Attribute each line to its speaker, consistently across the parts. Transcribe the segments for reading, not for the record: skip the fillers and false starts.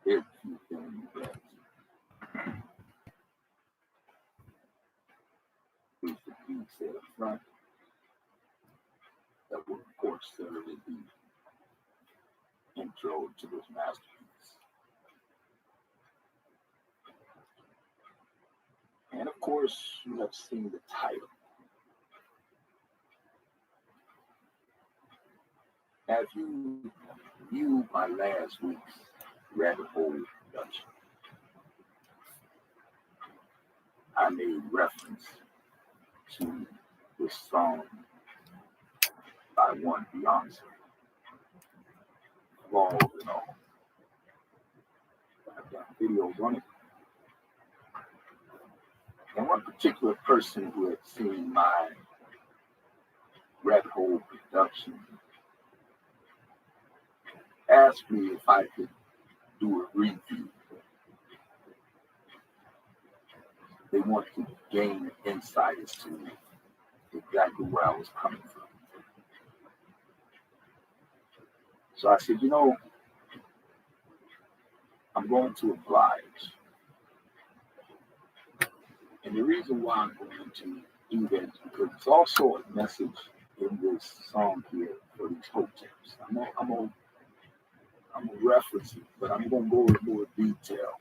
Speaker 1: Here's a few things that Mr. B said up front that will, of course, serve as the intro to this masterpiece. And of course, you have seen the title. As you view my last week's Rabbit Hole production, I made reference to this song by one Beyonce, Flaws and All. I've done videos on it. And one particular person who had seen my Rabbit Hole production asked me if I could do a review. They wanted to gain insight as to exactly where I was coming from. So I said, I'm going to oblige. And the reason why I'm going to do that is because it's also a message in this song here for these hoteps. I'm gonna reference it, but I'm gonna go into more detail.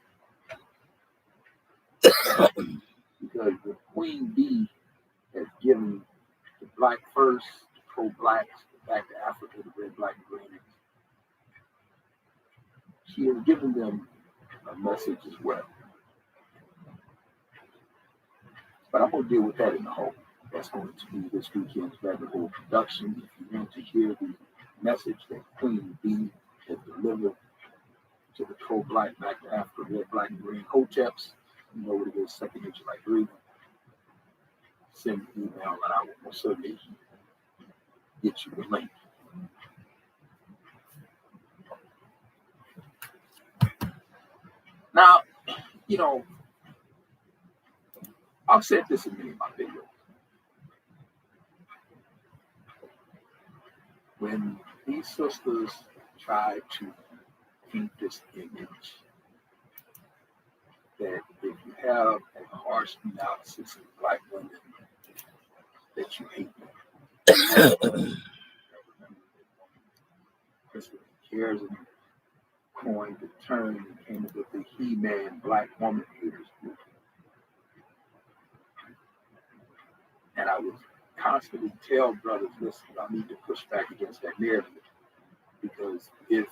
Speaker 1: Because the Queen Bee has given the Black First, the pro-blacks, the Back to Africa, the Red, Black, and Green, she has given them a message as well. But I'm going to deal with that in the whole. That's going to be this weekend's Rabbit Hole production. If you want to hear the message that Queen Bee has delivered to the pro-black, Back to Africa, Red, Black, and Green hoteps, you know what it is, second nature like breathing. Send an email and I will most certainly get you the link. Now, I've said this in many of my videos. When these sisters try to keep this image that if you have a harsh analysis of Black women, that you hate them. Christopher Cares coined the term and came up with the He-Man Black Woman Haters group. And I would constantly tell brothers, listen, I need to push back against that narrative. Because if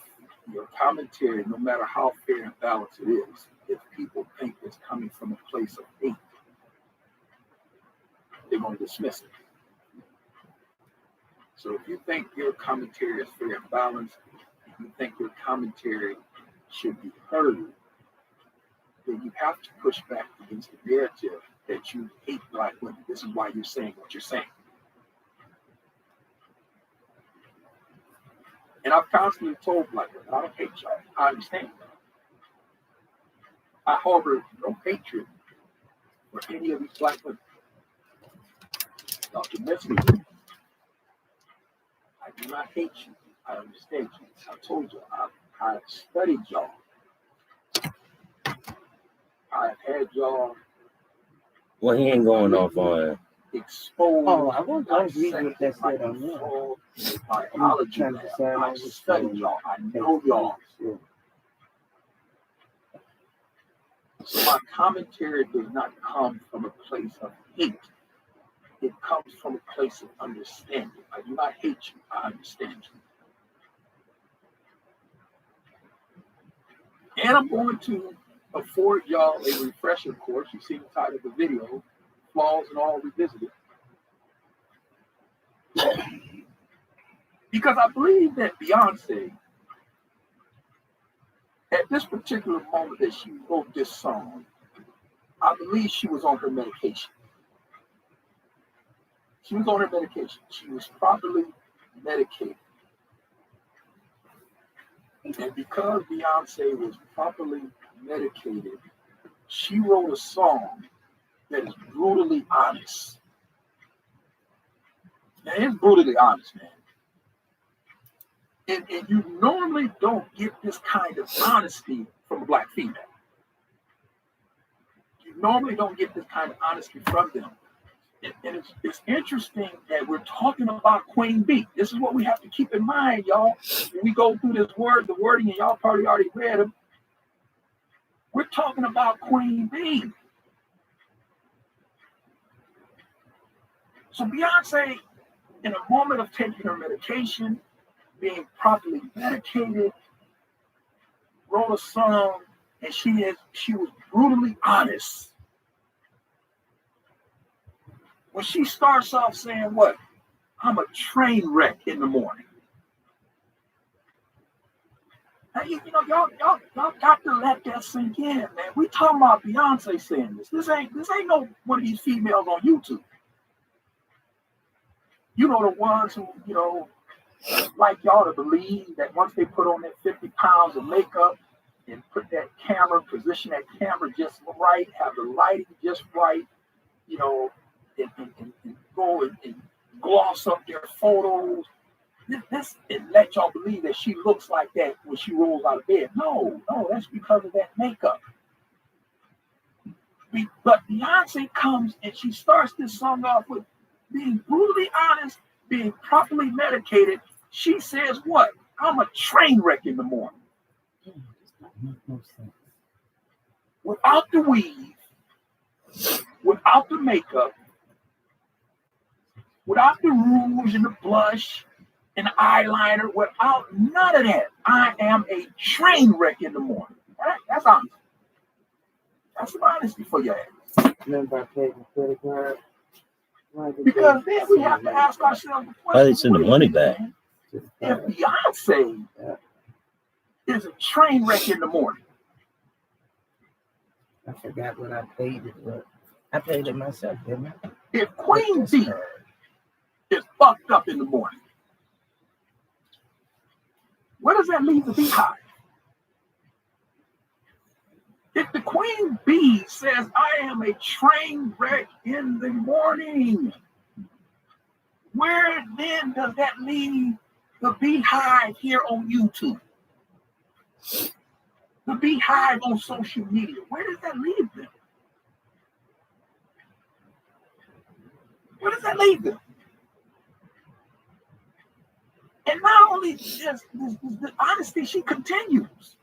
Speaker 1: your commentary, no matter how fair and balanced it is, if people think it's coming from a place of hate, they're going to dismiss it. So if you think your commentary is fair and balanced, if you think your commentary should be heard, then you have to push back against the narrative that you hate Black women. This is why you're saying what you're saying. And I've constantly told Black women, I don't hate y'all. I understand that. I harbor no hatred for any of these Black women. Y'all can miss me. I do not hate you. I understand you. I told you, I've studied y'all. I've had y'all.
Speaker 2: Well, he ain't going off on
Speaker 1: exposed.
Speaker 3: Oh, I was reading what that said on there.
Speaker 1: Biology. I studied y'all. I know y'all. So my commentary does not come from a place of hate. It comes from a place of understanding. I do not hate you. I understand you. And I'm going to afford y'all a refresher course. You see the title of the video, Flaws and All Revisited. Because I believe that Beyonce, at this particular moment that she wrote this song, I believe she was on her medication. She was on her medication. She was properly medicated. And because Beyonce was properly medicated, she wrote a song that is brutally honest. Now, it's brutally honest, man. And you normally don't get this kind of honesty from a black female. You normally don't get this kind of honesty from them. And it's interesting that we're talking about Queen Bee. This is what we have to keep in mind, y'all. When we go through the wording, and y'all probably already read them. We're talking about Queen Bee. So Beyonce, in a moment of taking her medication, being properly medicated, wrote a song, and she was brutally honest. When she starts off saying what? I'm a train wreck in the morning. Now, you know, y'all got to let that sink in, man. We talking about Beyonce saying this. This ain't no one of these females on YouTube. You know, the ones who, you know, like y'all to believe that once they put on that 50 pounds of makeup and put that camera, position that camera just right, have the lighting just right, you know, and go and gloss up their photos. This and let y'all believe that she looks like that when she rolls out of bed. No, that's because of that makeup. But Beyonce comes and she starts this song off with being brutally honest, being properly medicated. She says what? I'm a train wreck in the morning. Without the weave, without the makeup, without the rouge and the blush and the eyeliner, without none of that, I am a train wreck in the morning. That's honest. That's some honesty for your ass.
Speaker 3: Remember I paid my credit card?
Speaker 1: Because then we have to ask ourselves the question,
Speaker 2: Why they send the money back?
Speaker 1: If Beyonce is a train wreck in the morning.
Speaker 3: I forgot what I paid it, but I paid it myself, didn't I?
Speaker 1: If Queen Bee is fucked up in the morning, where does that leave the Beehive? If the Queen Bee says, I am a train wreck in the morning, where then does that leave the Beehive here on YouTube? The Beehive on social media, where does that leave them? Where does that leave them? And not only just the honesty, she continues.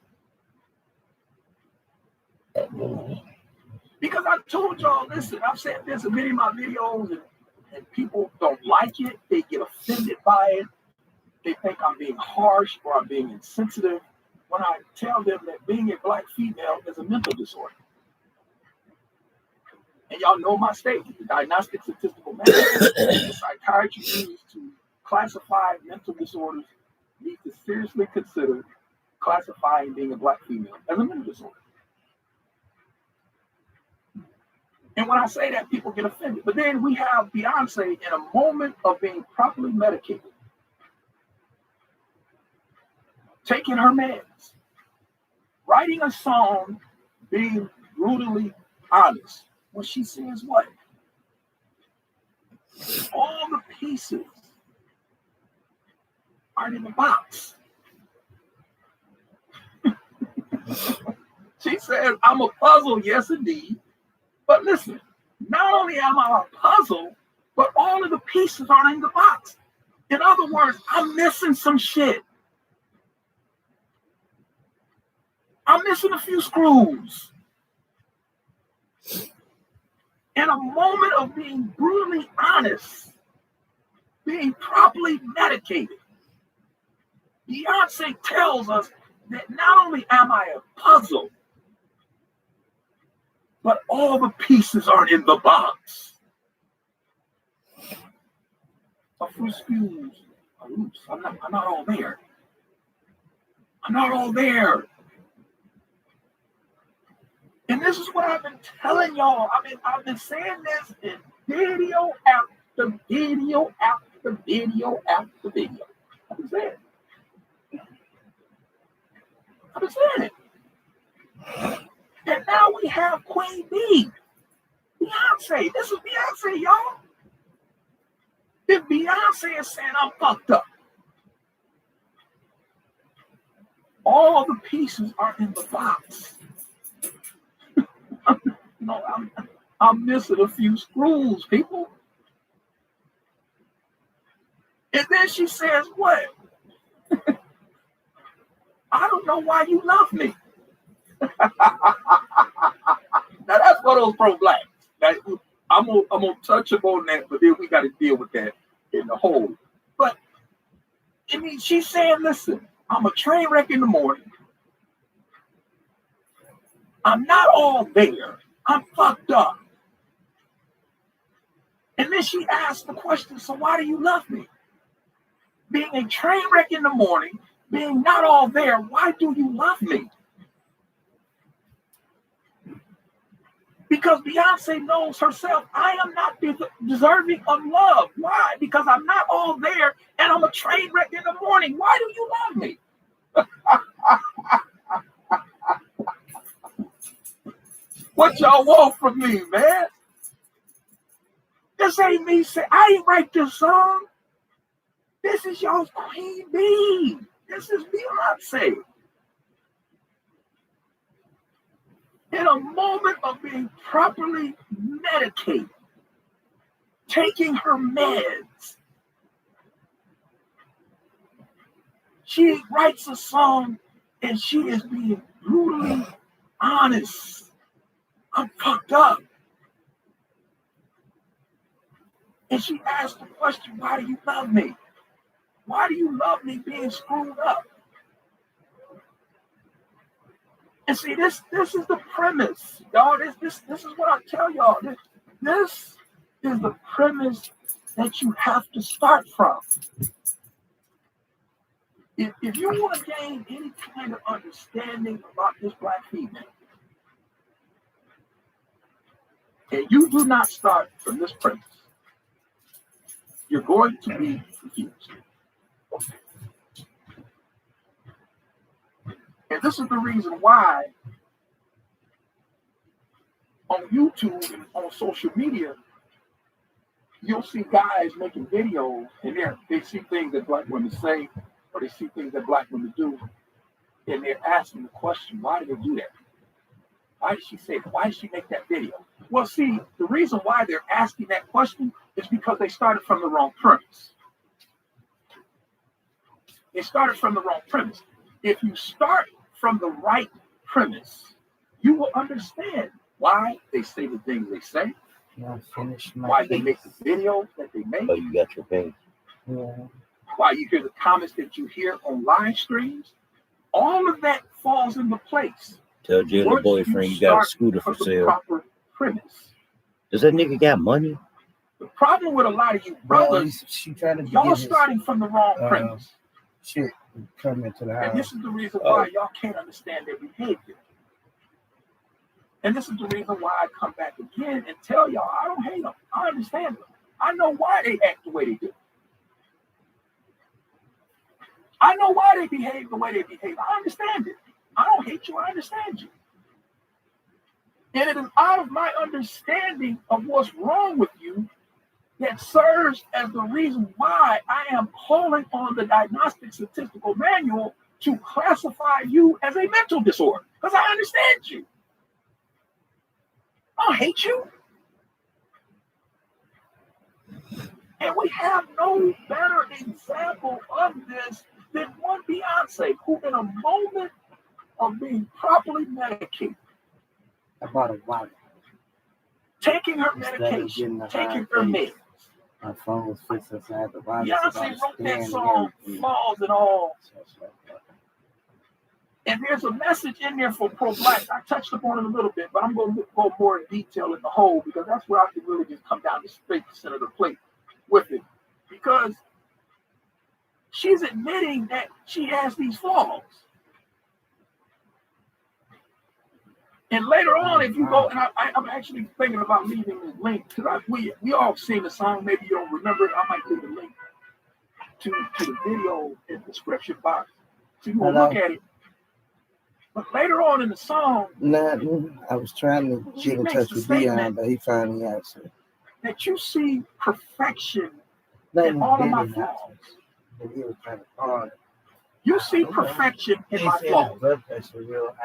Speaker 1: Because I told y'all, listen, I've said this in many of my videos, and people don't like it. They get offended by it. They think I'm being harsh or I'm being insensitive when I tell them that being a black female is a mental disorder. And y'all know my statement, the diagnostic statistical method that psychiatry uses to classify mental disorders needs to seriously consider classifying being a black female as a mental disorder. And when I say that, people get offended. But then we have Beyonce in a moment of being properly medicated, taking her meds, writing a song, being brutally honest. When she says what? All the pieces aren't in the box. She says, I'm a puzzle, yes indeed. But listen, not only am I a puzzle, but all of the pieces aren't in the box. In other words, I'm missing some shit. I'm missing a few screws. In a moment of being brutally honest, being properly medicated, Beyonce tells us that not only am I a puzzle, but all the pieces aren't in the box. A few screws are loose. I'm not all there. I'm not all there. And this is what I've been telling y'all. I've been saying this in video after video after video after video. I've been saying it. I've been saying it. And now we have Queen Bee. Beyonce. This is Beyonce, y'all. If Beyonce is saying I'm fucked up, all the pieces are in the box. I'm missing a few screws, people. And then she says, what? I don't know why you love me. Now that's for those pro-blacks. I'm gonna touch upon that, but then we got to deal with that in the whole. But I mean, she's saying, listen, I'm a train wreck in the morning. I'm not all there. I'm fucked up. And then she asked the question, so why do you love me? Being a train wreck in the morning, being not all there, why do you love me? Because Beyonce knows herself, I am not deserving of love. Why? Because I'm not all there and I'm a train wreck in the morning. Why do you love me? What y'all want from me, man? This ain't me saying, I ain't write this song. This is y'all's Queen Bee. This is Beyonce. In a moment of being properly medicated, taking her meds, she writes a song and she is being brutally honest. I'm fucked up. And she asked the question, why do you love me? Why do you love me being screwed up? And see, this is the premise, y'all. This is what I tell y'all. This is the premise that you have to start from. If you want to gain any kind of understanding about this black female, and you do not start from this premise, you're going to be confused. And this is the reason why on YouTube and on social media, you'll see guys making videos and they see things that black women say or they see things that black women do, and they're asking the question, why did they do that? Why did she say that? Why did she make that video? Well, see, the reason why they're asking that question is because they started from the wrong premise. They started from the wrong premise. If you start from the right premise, you will understand why they say the things they say, why they make the videos that they make.
Speaker 2: Oh, you got your page.
Speaker 3: Yeah.
Speaker 1: Why you hear the comments that you hear on live streams. All of that falls into place.
Speaker 2: Tell Jayla boyfriend you got a scooter for sale.
Speaker 1: Proper premise.
Speaker 2: Does that nigga got money?
Speaker 1: The problem with a lot of you brothers, y'all starting from the wrong premise.
Speaker 3: Shit coming to the house.
Speaker 1: And this is the reason why y'all can't understand their behavior. And this is the reason why I come back again and tell y'all, I don't hate them. I understand them. I know why they act the way they do. I know why they behave the way they behave. I understand it. I don't hate you. I understand you. And it is out of my understanding of what's wrong with you that serves as the reason why I am calling on the Diagnostic Statistical Manual to classify you as a mental disorder. Because I understand you. I don't hate you. And we have no better example of this than one Beyonce, who in a moment of being properly medicated,
Speaker 3: About a while.
Speaker 1: taking her medication, taking her meds.
Speaker 3: My phone was fixed inside the body.
Speaker 1: Beyonce wrote that song, Flaws and All. And there's a message in there for pro-black. I touched upon it a little bit, but I'm going to go more in detail in the whole because that's where I can really just come down to straight center of the plate with it. Because she's admitting that she has these flaws. And later on, if you go, and I'm actually thinking about leaving this link because we all seen the song. Maybe you don't remember it. I might leave a link to the video in the description box so you can look at it. But later on in the song,
Speaker 3: I was trying to get in touch with Dion, but he finally answered.
Speaker 1: That you see perfection in all of my flaws.
Speaker 3: He was kind of hard.
Speaker 1: You see perfection in my flaws.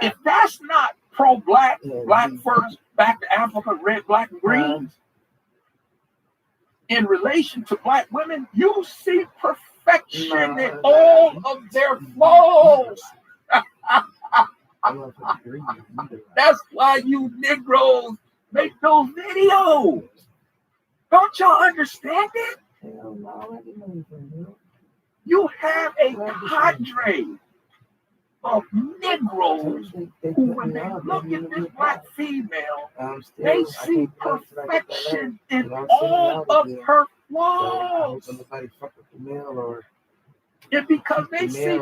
Speaker 1: If that's not pro-black,
Speaker 3: Yeah,
Speaker 1: black
Speaker 3: we-
Speaker 1: first, back to Africa, red, black, and green, in relation to black women, you see perfection in all of their flaws.
Speaker 3: I love her green either.
Speaker 1: That's why you Negroes make those videos. Don't y'all understand it?
Speaker 3: Hell no, I didn't know anything.
Speaker 1: You have a cadre of Negroes who, when they look at this black female, they see perfection in all of her flaws. And because they see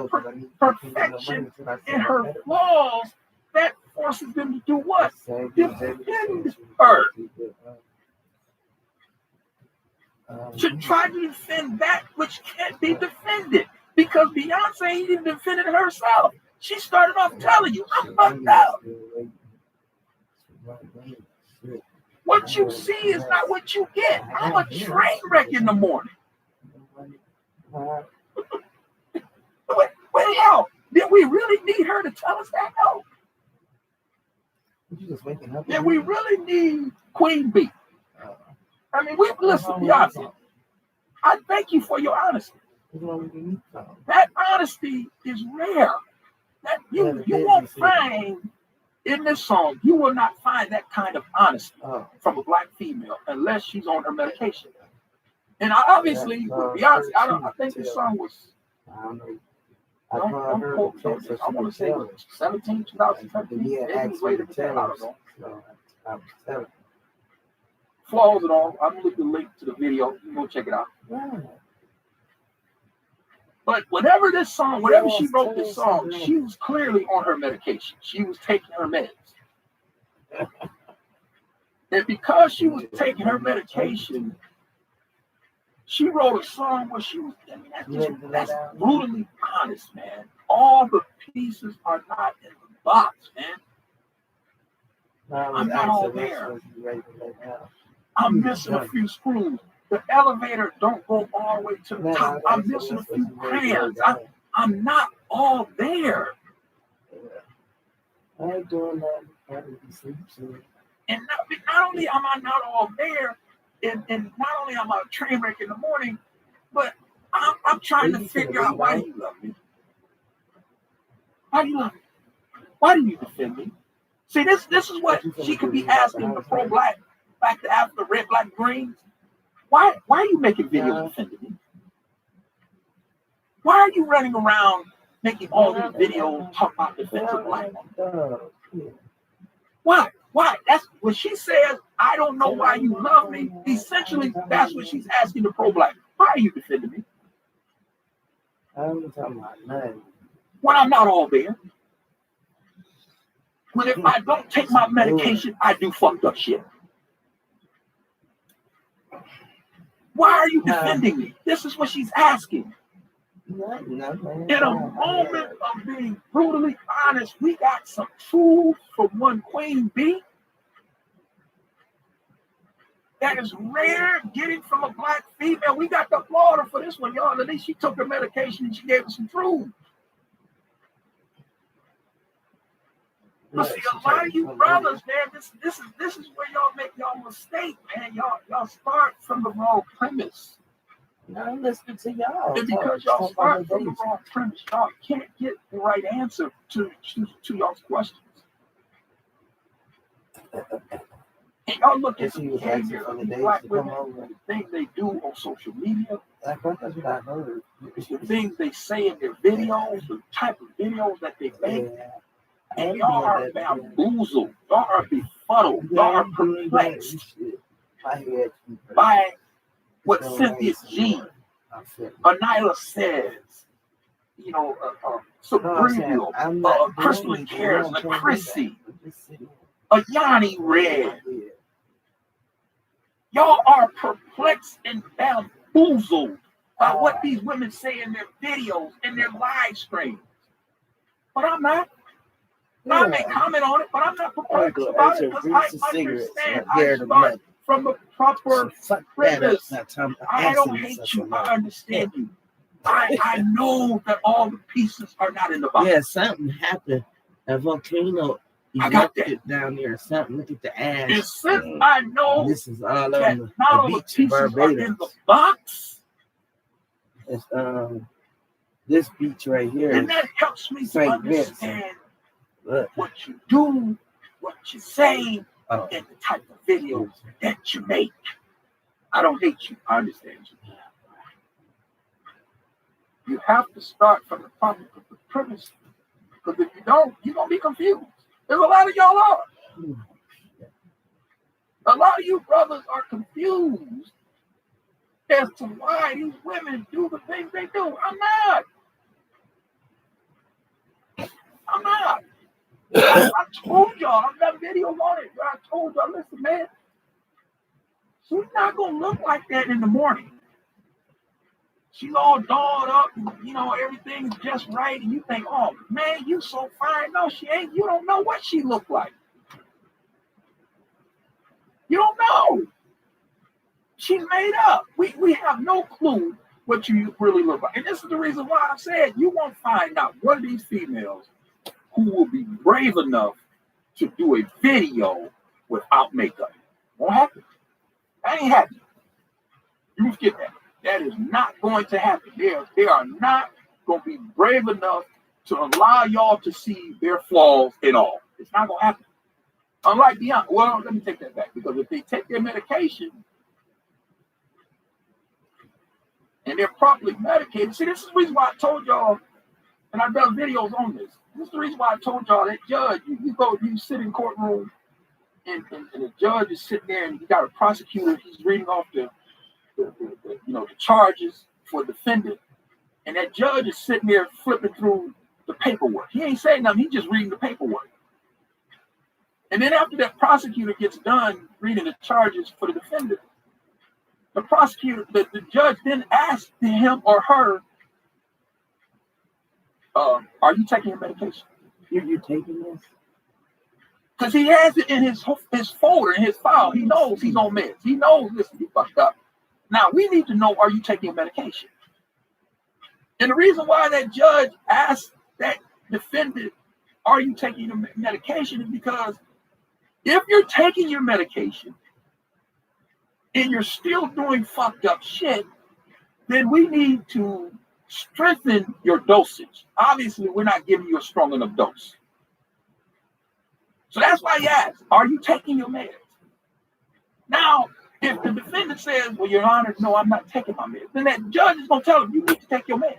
Speaker 1: perfection in her flaws, that forces them to do what? Defend her. To try to defend that which can't be defended. Because Beyonce even defended herself. She started off telling you, I'm fucked up. What you see is not what you get. I'm a train wreck in the morning. Wait, hell, did we really need her to tell us that? No. Did we really need Queen B? I mean, listen, Beyonce, I thank you for your honesty. That honesty is rare. That you won't find in this song, you will not find that kind of honesty from a black female unless she's on her medication. And obviously, with Beyonce, I think this song was, I want to say it was 2017. Maybe it was later than that, I don't know. Flaws and all. I'm going to leave the link to the video. You can go check it out. But whenever she wrote this song, she was clearly on her medication. She was taking her meds. And because she was taking her medication, she wrote a song where she was, I mean, that's brutally honest, man. All the pieces are not in the box, man. I'm not all there. I'm missing a few screws. The elevator don't go all the way to the top. I'm missing a few crayons. I'm not all there.
Speaker 3: I ain't doing that.
Speaker 1: And not only am I not all there, and not only am I a train wreck in the morning, but I'm trying to figure out why you love me. Why do you love me? Why do you defend me? See, this is what she could be asking the pro-black, back to Africa, red, black, greens. Why are you making videos defending me? Why are you running around making all these videos talk about defensive black women? Why? That's when she says, I don't know why you love me. Essentially, that's what she's asking the pro-black. Why are you defending me?
Speaker 3: I'm talking about nothing.
Speaker 1: When I'm not all there. When if I don't take my medication, I do fucked up shit. Why are you defending me? This is what she's asking. In a moment of being brutally honest, we got some truth from one Queen B that is rare getting from a black female. We got to applaud her for this one, y'all. At least she took her medication and she gave us some truth. But see, a lot of you brothers, man, this is where y'all make y'all mistake, man. Y'all start from the wrong premise.
Speaker 3: Now I'm listening to y'all.
Speaker 1: And because y'all start from the wrong premise, y'all can't get the right answer to y'all's questions. And y'all look at the behavior of these black women, the things they do on social media,
Speaker 3: that's what I heard.
Speaker 1: the things they say in their videos, the type of videos that they make. And y'all are bamboozled. Y'all are befuddled. Y'all are perplexed by what Cynthia G, Anila says, Sabrina, Crystal Cares, Chrissy, Yanni Red. Y'all are perplexed and bamboozled by what these women say in their videos, in their live streams. But I'm not. I may comment on it, but I'm not perplexed about it because I understand. I start from a proper premise. I don't hate you. I understand you. I know that all the pieces are not in the box.
Speaker 3: Yeah, something happened. A volcano He
Speaker 1: I got
Speaker 3: left
Speaker 1: that.
Speaker 3: it down there or something. Look at the ash.
Speaker 1: And since I know
Speaker 3: This is all
Speaker 1: that
Speaker 3: on
Speaker 1: not
Speaker 3: the
Speaker 1: all the
Speaker 3: beach in
Speaker 1: pieces are in
Speaker 3: Barbados.
Speaker 1: the box,
Speaker 3: It's this beach right here.
Speaker 1: and that helps me to
Speaker 3: St. Vincent.
Speaker 1: understand
Speaker 3: Look.
Speaker 1: what you do, what you say,
Speaker 3: Oh,
Speaker 1: and the type of videos that you make. I don't hate you. I understand you. You have to start from the premise, because if you don't, you're going to be confused. There's a lot of y'all are. A lot of you brothers are confused as to why these women do the things they do. I'm not. I told y'all, I've got videos on it. I told y'all, listen, man, she's not going to look like that in the morning. She's all dolled up, and, everything's just right, and you think, oh, man, you so fine. No, she ain't. You don't know what she looked like. You don't know. She's made up. We have no clue what you really look like. And this is the reason why I said you won't find out one of these females who will be brave enough to do a video without makeup. Won't happen. That ain't happening. You forget that. That is not going to happen. They are not going to be brave enough to allow y'all to see their flaws and all. It's not going to happen. Unlike Beyonce. Well, let me take that back. Because if they take their medication and they're properly medicated. See, this is the reason why I told y'all, and I've done videos on this. This is the reason why I told y'all that judge, you sit in courtroom and the judge is sitting there and you got a prosecutor, he's reading off the charges for the defendant, and that judge is sitting there flipping through the paperwork. He ain't saying nothing, he's just reading the paperwork. And then after that prosecutor gets done reading the charges for the defendant, the prosecutor, the judge then asks him or her, are you taking your medication?
Speaker 3: you taking this?
Speaker 1: Because he has it in his folder, in his file. He knows he's on meds. He knows, listen, he fucked up. Now, we need to know, are you taking your medication? And the reason why that judge asked that defendant, are you taking your medication, is because if you're taking your medication and you're still doing fucked up shit, then we need to strengthen your dosage. Obviously, we're not giving you a strong enough dose. So that's why he asked, are you taking your meds? Now, if the defendant says, well, Your Honor, no, I'm not taking my meds, then that judge is going to tell him, you need to take your meds.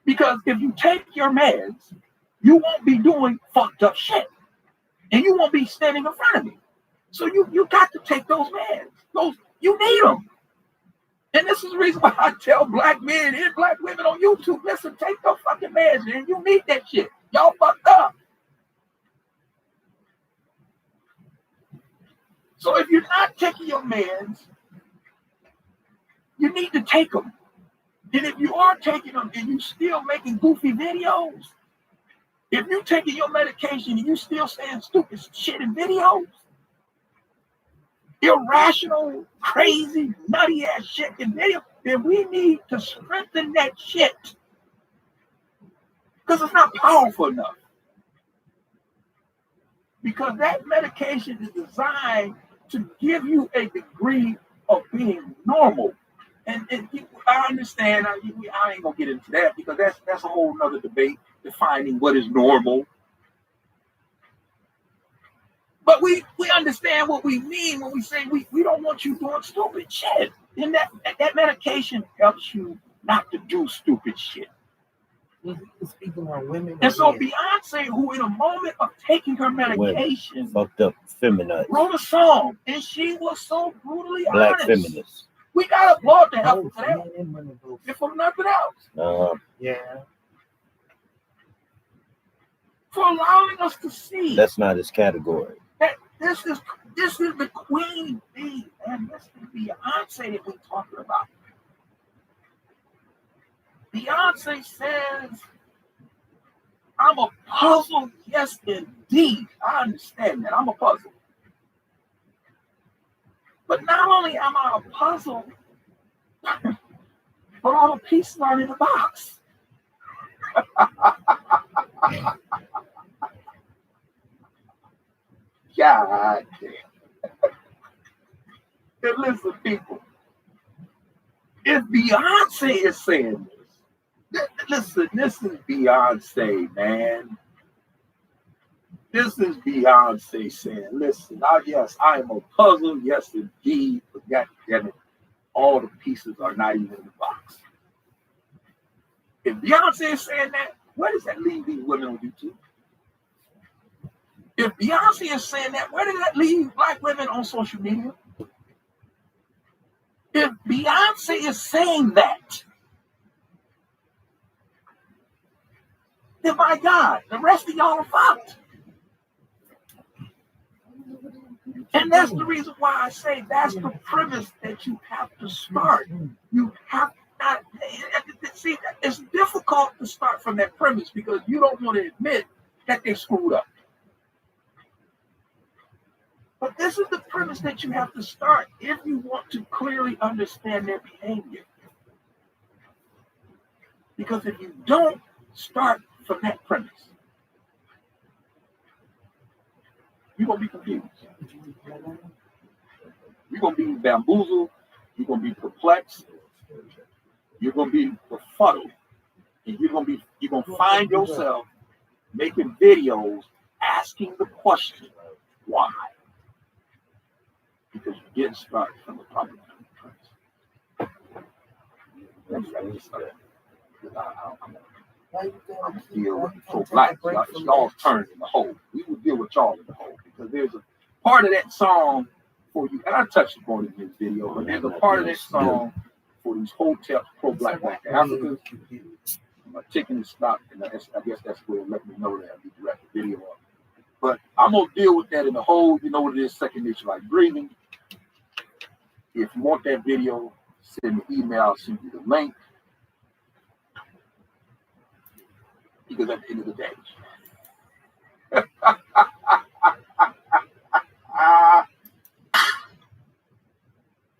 Speaker 1: Because if you take your meds, you won't be doing fucked up shit. And you won't be standing in front of me. So you got to take those meds. You need them. And this is the reason why I tell black men and black women on YouTube, listen, take those fucking meds, man. You need that shit. Y'all fucked up. So if you're not taking your meds, you need to take them. And if you are taking them and you're still making goofy videos, if you're taking your medication and you still saying stupid shit in videos, irrational, crazy, nutty ass shit in video, then we need to strengthen that shit. Because it's not powerful enough. Because that medication is designed to give you a degree of being normal. And I understand, I ain't gonna get into that because that's a whole nother debate, defining what is normal. But we understand what we mean when we say we don't want you doing stupid shit. And that medication helps you not to do stupid shit.
Speaker 3: Speaking on women.
Speaker 1: And so Beyonce, who in a moment of taking her medication,
Speaker 2: fucked up feminist,
Speaker 1: wrote a song, and she was so brutally
Speaker 2: black
Speaker 1: honest.
Speaker 2: feminist.
Speaker 1: We gotta applaud the hell for that. If for nothing else.
Speaker 3: Yeah.
Speaker 1: For allowing us to see.
Speaker 2: That's not his category.
Speaker 1: That this is the queen bee, and this is Beyonce that we're talking about. Beyonce says, I'm a puzzle. Yes, indeed. I understand that. I'm a puzzle. But not only am I a puzzle, but all the pieces aren't in the box. God damn. And listen, people, if Beyonce is saying this, listen, this is Beyonce, man. This is Beyonce saying, listen, yes, I am a puzzle, yes, indeed, but God damn it, all the pieces are not even in the box. If Beyonce is saying that, where does that leave these women on YouTube? If Beyonce is saying that, where does that leave black women on social media? If Beyonce is saying that, then my God, the rest of y'all are fucked. And that's the reason why I say that's the premise that you have to start. You have not, see, it's difficult to start from that premise because you don't want to admit that they screwed up. But this is the premise that you have to start if you want to clearly understand their behavior. Because if you don't start from that premise, you're going to be confused. You're going to be bamboozled. You're going to be perplexed. You're going to be befuddled. And you're going to find yourself making videos asking the question, why? Because you didn't start from the proper premise. I'm deal with pro-black. Y'all's turn in the hole. We will deal with y'all in the hole because there's a part of that song for you, and I touched upon it in this video, but there's a part of that song for these hotels, pro-black Africans. My chicken is stopped, and I guess that's where it let me know that I need to wrap the video up. But I'm gonna deal with that in the hole. You know what it is, second nature like breathing. If you want that video, send me an email, I'll send you the link. Because at the end of the day,